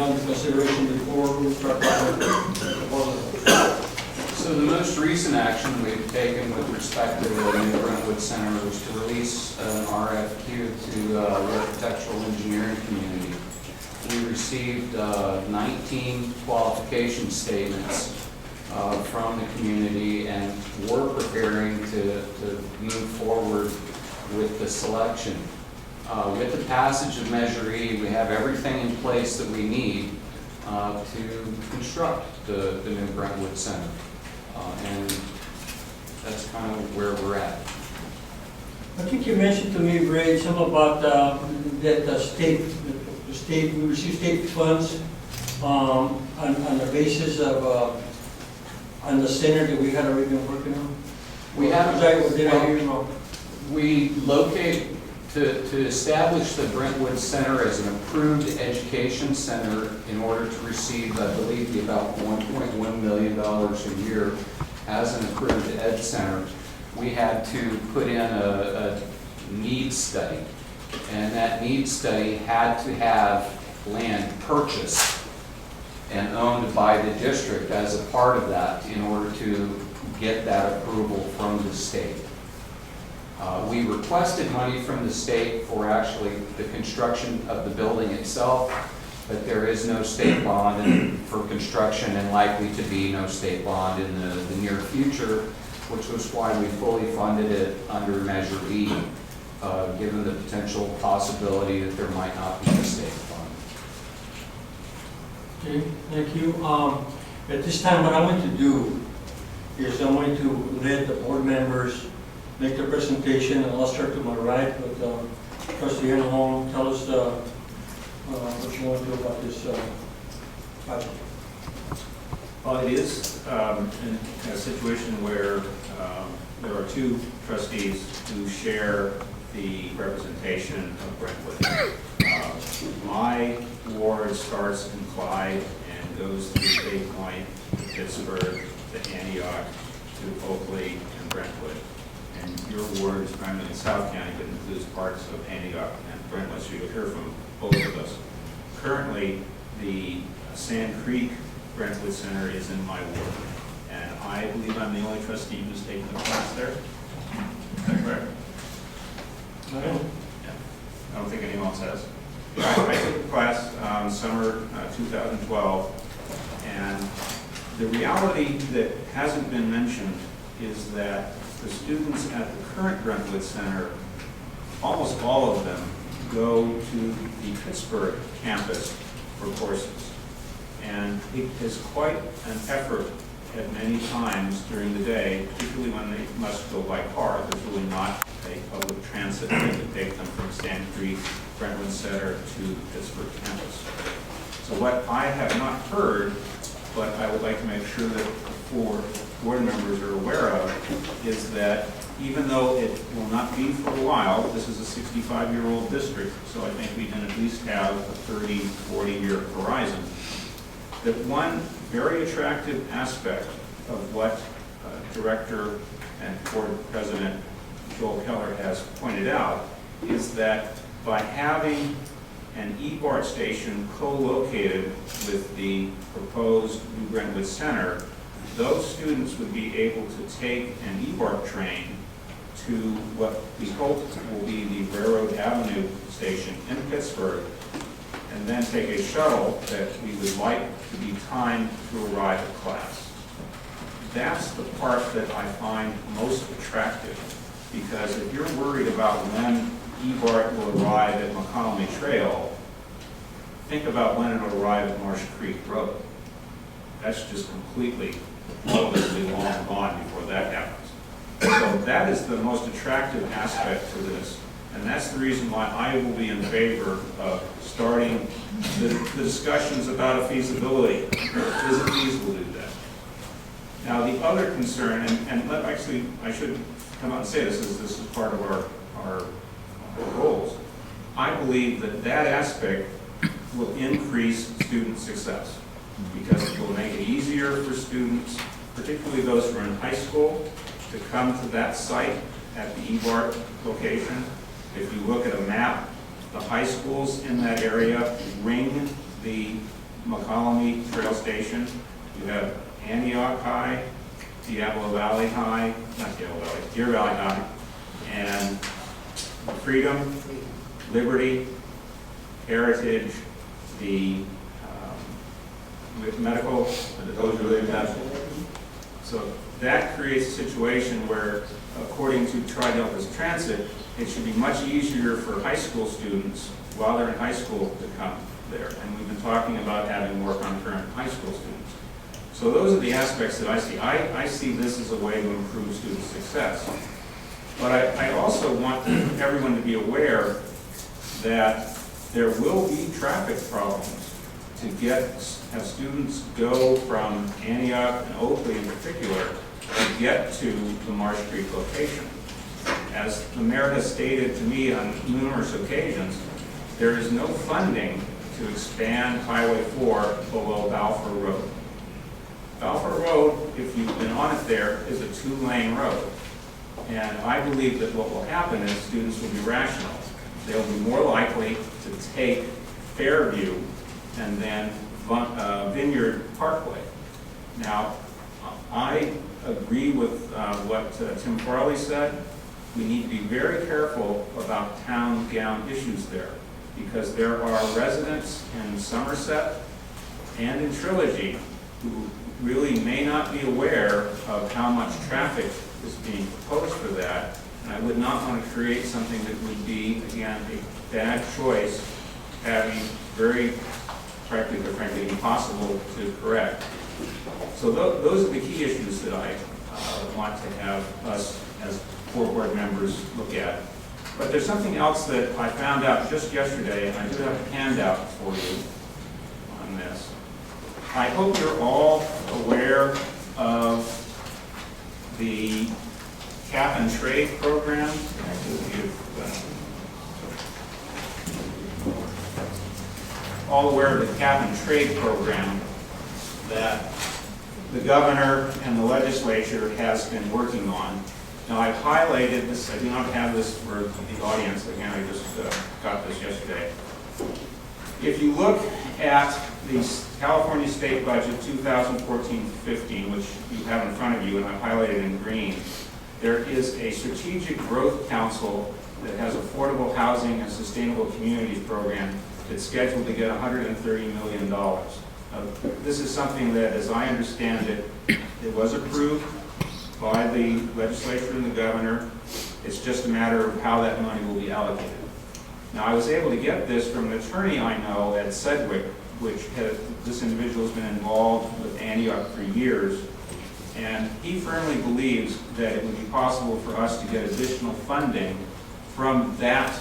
under consideration before we start planning the proposal? So the most recent action we've taken with respect to the new Brentwood Center was to release an RFQ to the architectural engineering community. We received 19 qualification statements from the community, and we're preparing to move forward with the selection. With the passage of Measure E, we have everything in place that we need to construct the new Brentwood Center. And that's kind of where we're at. I think you mentioned to me, Ray, something about that the state, we receive state funds on the basis of on the center that we had already been working on. We have. Did I hear you wrong? We locate to establish the Brentwood Center as an approved education center in order to receive, I believe, about $1.1 million a year as an approved ed center. We had to put in a needs study, and that needs study had to have land purchased and owned by the district as a part of that in order to get that approval from the state. We requested money from the state for actually the construction of the building itself, but there is no state bond for construction and likely to be no state bond in the near future, which was why we fully funded it under Measure E, given the potential possibility that there might not be a state fund. Okay, thank you. At this time, what I'm going to do is I'm going to let the board members make the presentation, and I'll start to my right with Trustee Hong. Tell us what you want to do about this project. Well, it is in a situation where there are two trustees who share the representation of Brentwood. My ward starts in Clyde and goes through Bay Point, to Pittsburgh, to Antioch, to Oakley, and Brentwood. And your ward is primarily in South County, but includes parts of Antioch and Brentwood, so you'll hear from both of us. Currently, the Sand Creek Brentwood Center is in my ward, and I believe I'm the only trustee who's taken the class there. Is that correct? Okay. Yeah. I don't think anyone else has. I took the class summer 2012, and the reality that hasn't been mentioned is that the students at the current Brentwood Center, almost all of them, go to the Pittsburgh campus for courses. And it is quite an effort at many times during the day, particularly when they must go by car. There's really not a public transit that can take them from Sand Creek, Brentwood Center to the Pittsburgh campus. So what I have not heard, but I would like to make sure that the board members are aware of, is that even though it will not be for a while, this is a 65-year-old district, so I think we can at least have a 30, 40-year horizon, that one very attractive aspect of what Director and Board President Joel Keller has pointed out is that by having an eBART station co-located with the proposed new Brentwood Center, those students would be able to take an eBART train to what we hope will be the Railroad Avenue station in Pittsburgh, and then take a shuttle that we would like to be timed to arrive at class. That's the part that I find most attractive, because if you're worried about when eBART will arrive at Mokelumne Trail, think about when it will arrive at Marsh Creek Road. That's just completely, hopelessly long gone before that happens. So that is the most attractive aspect to this. And that's the reason why I will be in favor of starting the discussions about a feasibility. Is it feasible to do that? Now, the other concern, actually, I should come out and say this is part of our goals. I believe that aspect will increase student success, because it will make it easier for students, particularly those who are in high school, to come to that site at the eBART location. If you look at a map, the high schools in that area ring the Mokelumne Trail Station, you have Antioch High, Diablo Valley High, not Diablo Valley, Deer Valley High, and Freedom, Liberty, Heritage, the medical, those related medical. So that creates a situation where, according to Tri-Delta's Transit, it should be much easier for high school students while they're in high school to come there. And we've been talking about having more concurrent high school students. So those are the aspects that I see. I see this as a way to improve student success. But I also want everyone to be aware that there will be traffic problems to have students go from Antioch and Oakley in particular to get to the Marsh Creek location. As the mayor has stated to me on numerous occasions, there is no funding to expand Highway 4 below Balfour Road. Balfour Road, if you've been on it there, is a 2-lane road. And I believe that what will happen is students will be rational. They'll be more likely to take Fairview and then Vineyard Parkway. Now, I agree with what Tim Farley said. We need to be very careful about town gown issues there, because there are residents in Somerset and in Trilogy who really may not be aware of how much traffic is being proposed for that. And I would not want to create something that would be, again, a bad choice, having very frankly impossible to correct. So those are the key issues that I want to have us as 4 board members look at. But there's something else that I found out just yesterday, and I do have a handout for you on this. I hope you're all aware of the cap and trade program. All aware of the cap and trade program that the governor and the legislature has been working on. Now, I've highlighted this. I do not have this for the audience. Again, I just got this yesterday. If you look at the California State Budget 2014-15, which you have in front of you, and I've highlighted in green, there is a Strategic Growth Council that has affordable housing and sustainable communities program that's scheduled to get $130 million. This is something that, as I understand it, it was approved by the legislature and the governor. It's just a matter of how that money will be allocated. Now, I was able to get this from an attorney I know at Sedgwick, this individual has been involved with Antioch for years, and he firmly believes that it would be possible for us to get additional funding from that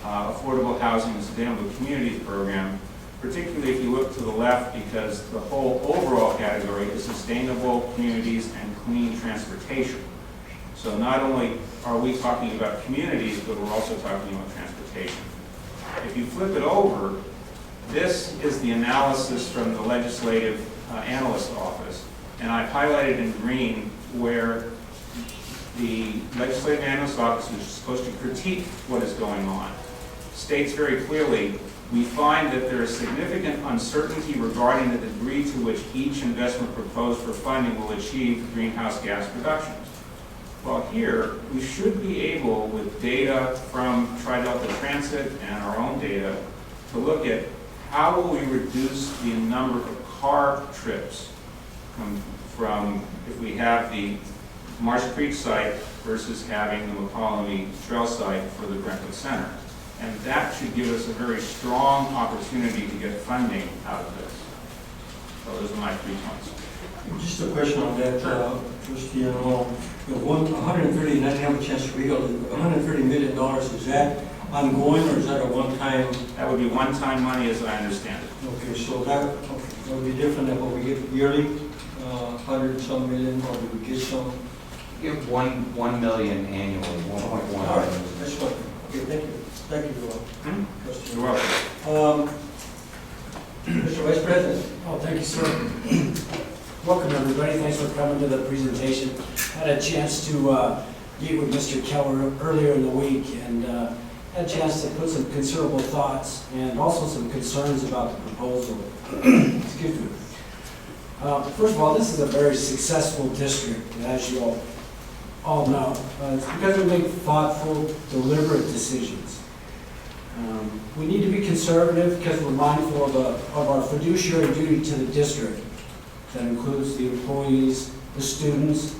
affordable housing and sustainable communities program, particularly if you look to the left, because the whole overall category is sustainable communities and clean transportation. So not only are we talking about communities, but we're also talking about transportation. If you flip it over, this is the analysis from the Legislative Analyst Office, and I've highlighted in green where the Legislative Analyst Office, which is supposed to critique what is going on, states very clearly, we find that there is significant uncertainty regarding the degree to which each investment proposed for funding will achieve greenhouse gas reductions. Well, here, we should be able, with data from Tri-Delta Transit and our own data, to look at how will we reduce the number of car trips from if we have the Marsh Creek site versus having the Mokelumne Trail site for the Brentwood Center. And that should give us a very strong opportunity to get funding out of this. So those are my 3 points. Just a question on that, Trustee, the 130, and I didn't have a chance to read all the $130 million, is that ongoing or is that a one-time? That would be one-time money as I understand it. Okay, so that would be different than what we get yearly, 100-some million, or do we get some? Give $1 million annually, 1.1. All right, that's what, okay, thank you. Thank you, Joel. Trustee. You're welcome. Mr. Vice President. Oh, thank you, sir. Welcome, everybody. Thanks for coming to the presentation. Had a chance to meet with Mr. Keller earlier in the week, and had a chance to put some considerable thoughts and also some concerns about the proposal. Excuse me. First of all, this is a very successful district, as you all know. It's because we make thoughtful, deliberate decisions. We need to be conservative because we're mindful of our fiduciary duty to the district. That includes the employees, the students,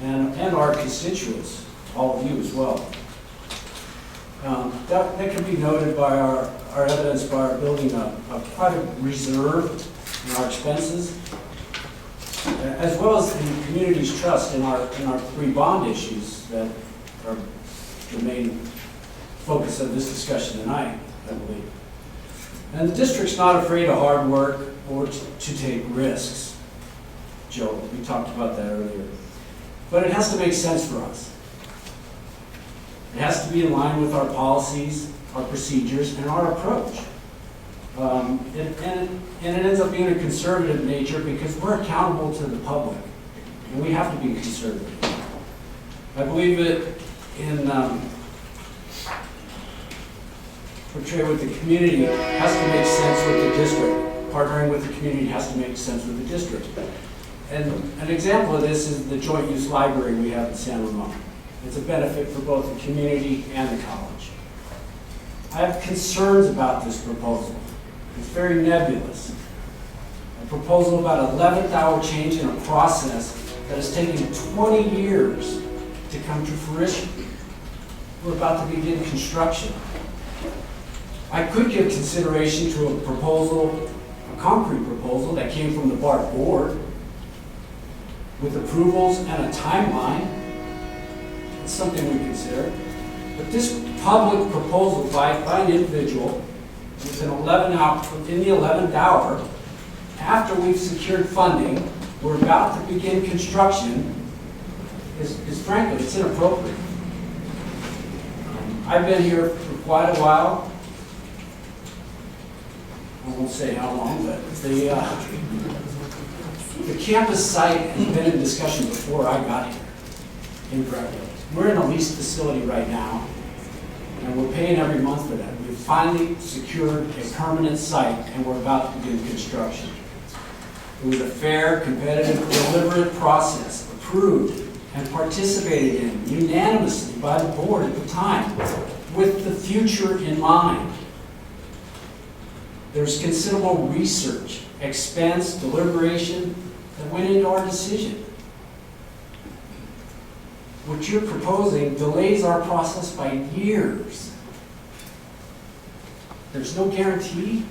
and our constituents, all of you as well. That can be noted by our evidence by our building a private reserve in our expenses, as well as the community's trust in our 3 bond issues that are the main focus of this discussion tonight, I believe. And the district's not afraid of hard work or to take risks. Joe, we talked about that earlier. But it has to make sense for us. It has to be in line with our policies, our procedures, and our approach. And it ends up being a conservative nature because we're accountable to the public, and we have to be conservative. I believe that in portray with the community has to make sense with the district. Partnering with the community has to make sense with the district. And an example of this is the joint use library we have in San Ramon. It's a benefit for both the community and the college. I have concerns about this proposal. It's very nebulous. A proposal about 11th hour change in a process that has taken 20 years to come to fruition. We're about to begin construction. I could give consideration to a proposal, a concrete proposal that came from the BART board with approvals and a timeline. It's something we consider. But this public proposal by an individual with in the 11th hour, after we've secured funding, we're about to begin construction, is frankly, it's inappropriate. I've been here for quite a while. I won't say how long, but the campus site has been in discussion before I got here in Brentwood. We're in a leased facility right now, and we're paying every month for that. We've finally secured a permanent site, and we're about to begin construction. It was a fair, competitive, deliberate process, approved and participated in unanimously by the board at the time, with the future in mind. There's considerable research, expense, deliberation that went into our decision. What you're proposing delays our process by years. There's no guarantee.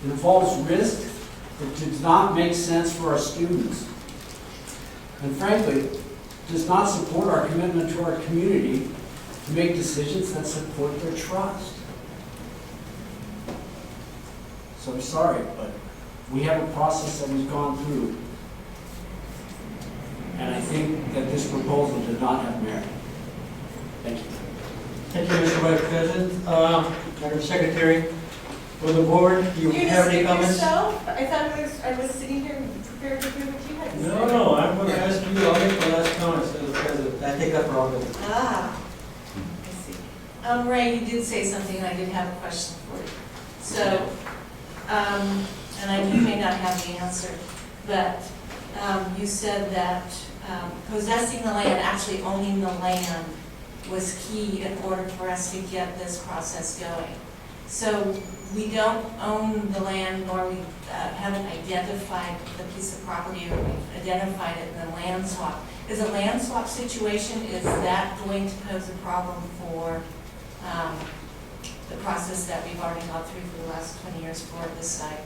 It involves risk. It does not make sense for our students. And frankly, does not support our commitment to our community to make decisions that support their trust. So I'm sorry, but we have a process that we've gone through. And I think that this proposal did not have merit. Thank you. Thank you, Mr. Vice President. Madam Secretary, for the board, do you have any comments? Yourself? I thought I was sitting here prepared to hear what you had to say. No, I'm going to ask you, I'll make the last comments as the president. I take that for all of it. Ah, I see. Ray, you did say something, and I did have a question for you. So, and I know you may not have the answer, but you said that possessing the land, actually owning the land, was key in order for us to get this process going. So we don't own the land, nor we haven't identified the piece of property, or we've identified it in the land swap. Is a land swap situation, is that going to pose a problem for the process that we've already gone through for the last 20 years for this site?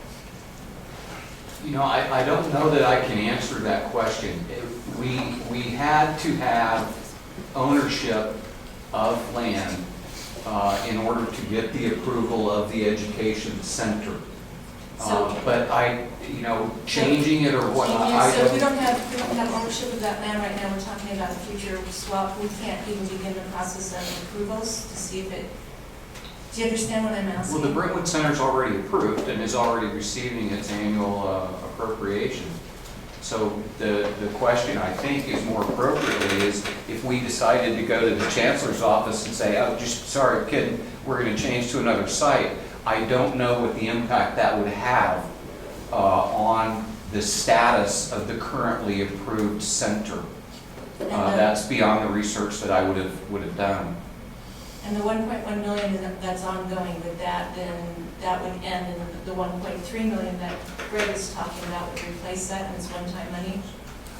You know, I don't know that I can answer that question. We had to have ownership of land in order to get the approval of the education center. But changing it or whatnot, So if we don't have ownership of that land right now, we're talking about a future swap, we can't even begin the process of approvals to see if it, do you understand what I'm asking? well, the Brentwood Center's already approved and is already receiving its annual appropriation. So the question, I think, is more appropriately is if we decided to go to the chancellor's office and say, oh, just sorry, kid, we're going to change to another site, I don't know what the impact that would have on the status of the currently approved center. That's beyond the research that I would have done. And the 1.1 million that's ongoing, would that would end, and the 1.3 million that Greg is talking about would replace that, and it's one-time money?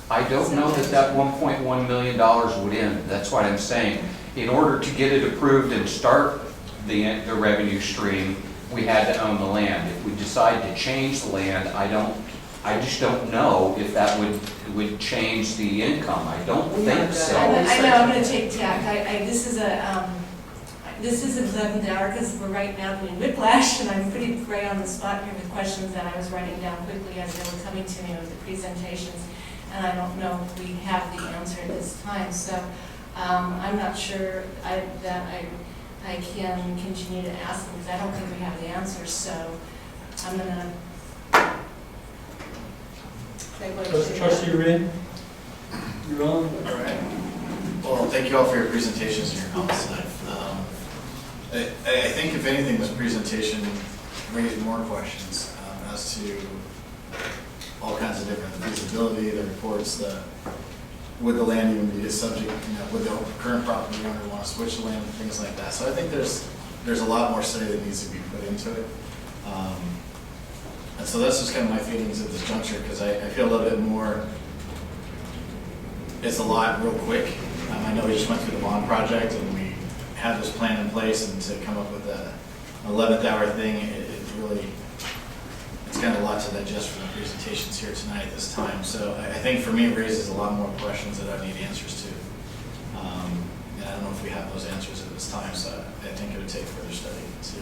I don't know that $1.1 million would end. That's what I'm saying. In order to get it approved and start the revenue stream, we had to own the land. If we decide to change the land, I just don't know if that would change the income. I don't think so. I know, I'm gonna take tack. This is a 11th hour because we're right now doing whiplash, and I'm pretty gray on the spot here with questions that I was writing down quickly as they were coming to me with the presentations, and I don't know if we have the answer at this time. So I'm not sure that I can continue to ask them because I don't think we have the answers. So I'm gonna. Trustee Ray, you're on. All right. Well, thank you all for your presentations and your comments tonight. I think, if anything, this presentation raised more questions as to all kinds of different feasibility, the reports, would the land even be subject, would the current property owner want to switch the land, things like that. So I think there's a lot more study that needs to be put into it. And so that's just kind of my feelings at this juncture, because I feel a little bit more, it's a lot real quick. I know we just went through the bond project and we had this plan in place, and to come up with an 11th hour thing, it's kind of a lot to digest from the presentations here tonight at this time. So I think for me it raises a lot more questions that I need answers to. And I don't know if we have those answers at this time, so I think it would take further study to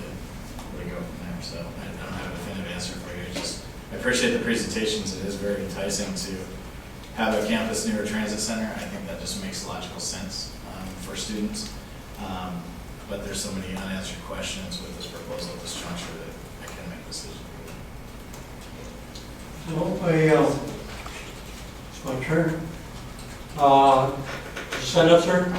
really go from there. So I don't have a definitive answer for you. I appreciate the presentations. It is very enticing to have a campus near a transit center. I think that just makes logical sense for students. But there's so many unanswered questions with this proposal at this juncture that I can't make a decision. So it's my turn. Did you sign up, sir?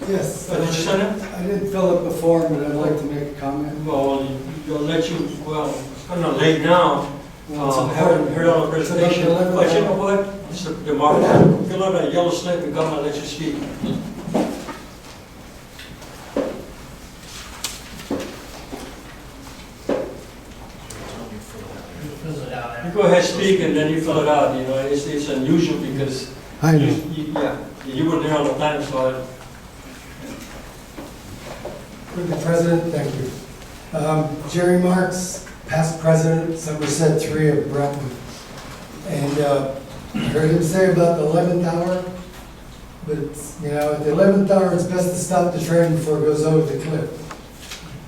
Yes. Did you sign up? I didn't fill out the form, but I'd like to make a comment. Well, it's kind of late now. Haven't heard all the presentation. But you know what? It's the mark. Fill out a yellow slip and come and let you speak. You go ahead, speak, and then you fill it out. You know, it's unusual because I know. you were there all the time, so. Mr. President, thank you. Jerry Marks, past president, Somerset 3 of Brentwood. And I heard him say about the 11th hour, but it's, at the 11th hour, it's best to stop the train before it goes over the cliff.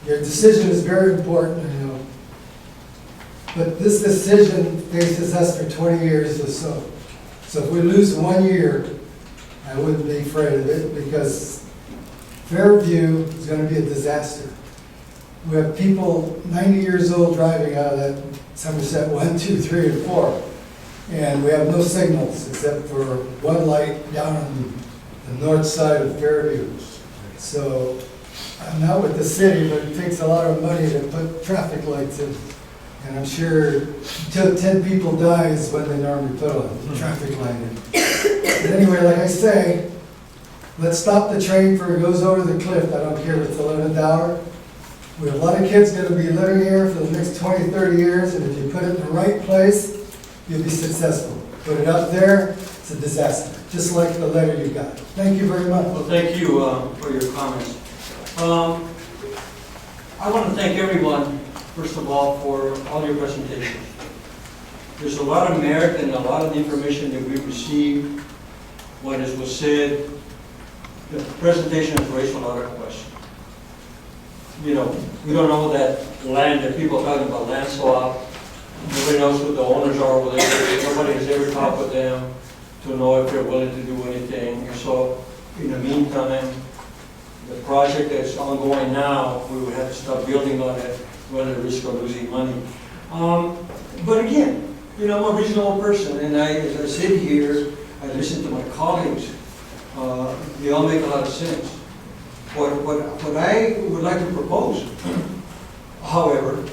Your decision is very important, I know. But this decision faces us for 20 years or so. So if we lose 1 year, I wouldn't be afraid of it, because Fairview is going to be a disaster. We have people 90 years old driving out of that Somerset 1, 2, 3, and 4. And we have no signals except for one light down on the north side of Fairview. So I'm not with the city, but it takes a lot of money to put traffic lights in. And I'm sure until 10 people die is when they normally put a traffic light in. But anyway, like I say, let's stop the train before it goes over the cliff. I don't care if it's 11th hour. We have a lot of kids going to be living here for the next 20, 30 years, and if you put it in the right place, you'll be successful. Put it up there, it's a disaster, just like the letter you got. Thank you very much. Well, thank you for your comments. I want to thank everyone, first of all, for all your presentations. There's a lot of merit and a lot of the information that we received, what was said. The presentation has raised a lot of questions. We don't know that land, that people are talking about land swap. Nobody knows who the owners are over there. Nobody has ever talked with them to know if they're willing to do anything. And so, in the meantime, the project that's ongoing now, we would have to start building on it, run the risk of losing money. But again, You know, I'm a reasonable person, and as I sit here, I listen to my colleagues. They all make a lot of sense. What I would like to propose, however,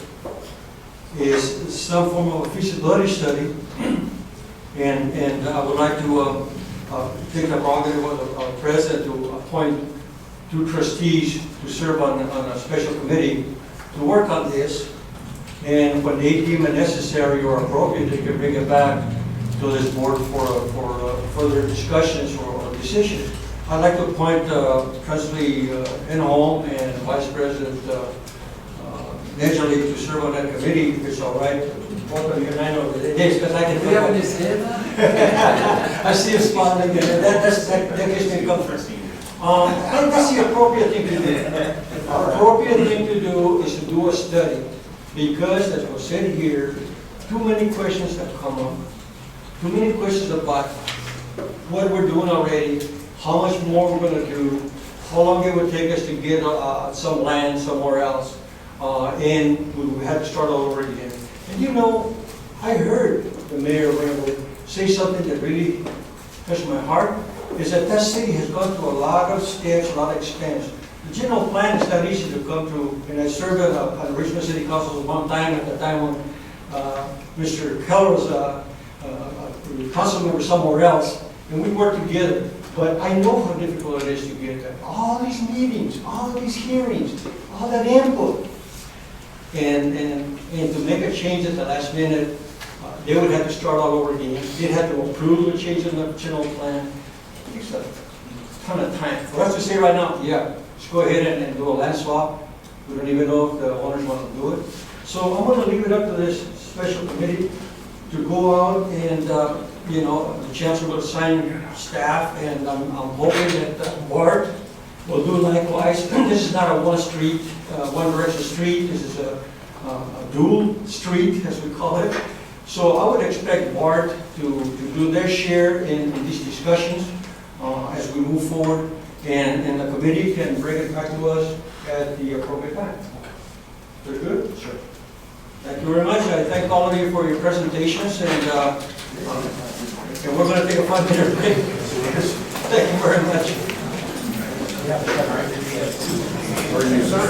is some form of a feasibility study, and I would like to take the prerogative of the president to appoint 2 trustees to serve on a special committee to work on this. And when they deem it necessary or appropriate, they can bring it back to this board for further discussions or decisions. I'd like to appoint Presley Enholm and Vice President Nedgerly to serve on that committee, if it's all right. Both of you, and I know that it is, because I can. Do you have any say in that? I see a spot like that. That gives me comfort. I think that's the appropriate thing to do. The appropriate thing to do is to do a study, because as was said here, too many questions have come up. Too many questions about what we're doing already, how much more we're going to do, how long it would take us to get some land somewhere else, and we would have to start all over again. And you know, I heard the mayor of Brentwood say something that really touched my heart, is that that city has gone through a lot of steps, a lot of expense. The general plan is not easy to come through, and I served on the Richmond City Council one time, at the time when Mr. Keller was a council member somewhere else, and we worked together. But I know how difficult it is to get that. All these meetings, all these hearings, all that input. And to make a change at the last minute, they would have to start all over again. They'd have to approve a change in the general plan. It takes a ton of time. For us to say right now, yeah, let's go ahead and do a land swap. We don't even know if the owners want to do it. So I'm going to leave it up to this special committee to go out and, you know, the chancellor will assign staff, and I'm hoping that BART will do likewise. This is not a one direction street. This is a dual street, as we call it. So I would expect BART to do their share in these discussions as we move forward, and the committee can bring it back to us at the appropriate time. Very good? Sure. Thank you very much. I thank all of you for your presentations, and we're going to take a 5-minute break. Thank you very much. Where are you, sir?